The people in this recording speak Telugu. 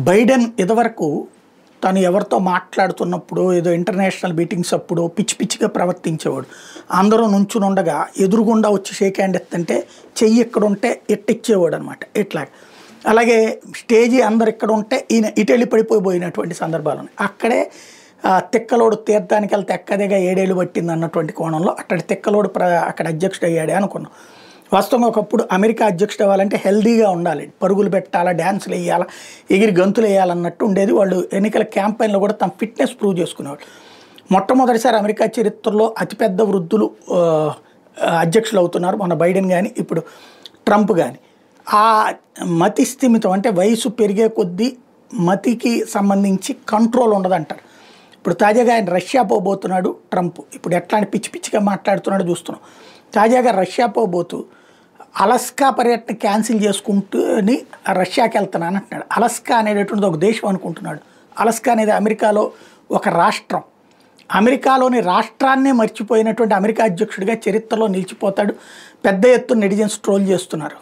బైడెన్ ఇదివరకు తను ఎవరితో మాట్లాడుతున్నప్పుడు ఏదో ఇంటర్నేషనల్ మీటింగ్స్ అప్పుడు పిచ్చి పిచ్చిగా ప్రవర్తించేవాడు. అందరూ నుంచునుండగా ఎదురుగుండా వచ్చి షేక్ హ్యాండ్ ఎత్తంటే చెయ్యి ఇక్కడ ఉంటే ఇట్టిచ్చేవాడు అనమాట. ఇట్లా అలాగే స్టేజీ అందరు ఇక్కడ ఉంటే ఈయన ఇటెళ్ళి పడిపోయినటువంటి సందర్భాలు ఉన్నాయి. అక్కడే తిక్కలోడు తీర్థానికి వెళ్తే ఎక్కదేగా 7 ఏళ్ళు పట్టింది అన్నటువంటి కోణంలో అక్కడ తిక్కలోడు అక్కడ అధ్యక్షుడు అయ్యాడే అనుకున్నాం. వాస్తవంగా ఒకప్పుడు అమెరికా అధ్యక్షుడు అవ్వాలంటే హెల్దీగా ఉండాలి, పరుగులు పెట్టాలా, డ్యాన్సులు వేయాలా, ఎగిరి గంతులు వేయాలన్నట్టు ఉండేది. వాళ్ళు ఎన్నికల క్యాంపెయిన్లో కూడా తమ ఫిట్నెస్ ప్రూవ్ చేసుకునేవాళ్ళు. మొట్టమొదటిసారి అమెరికా చరిత్రలో అతిపెద్ద వృద్ధులు అధ్యక్షులు అవుతున్నారు, మన బైడెన్ కానీ ఇప్పుడు ట్రంప్ కానీ. ఆ మతి స్థిమితం అంటే వయసు పెరిగే కొద్దీ మతికి సంబంధించి కంట్రోల్ ఉండదంటారు. ఇప్పుడు తాజాగా ఆయన రష్యా పోబోతున్నాడు ట్రంప్. ఇప్పుడు ఎట్లాంటి పిచ్చి పిచ్చిగా మాట్లాడుతున్నాడో చూస్తున్నాం. తాజాగా రష్యా పోబోతూ అలస్కా పర్యటన క్యాన్సిల్ చేసుకుంటూని రష్యాకి వెళ్తున్నాను అంటున్నాడు. అలస్కా అనేటటువంటిది ఒక దేశం అనుకుంటున్నాడు. అలస్కా అనేది అమెరికాలో ఒక రాష్ట్రం. అమెరికాలోని రాష్ట్రాన్నే మర్చిపోయినటువంటి అమెరికా అధ్యక్షుడిగా చరిత్రలో నిలిచిపోతాడు. పెద్ద ఎత్తున నెటిజన్స్ ట్రోల్ చేస్తున్నారు.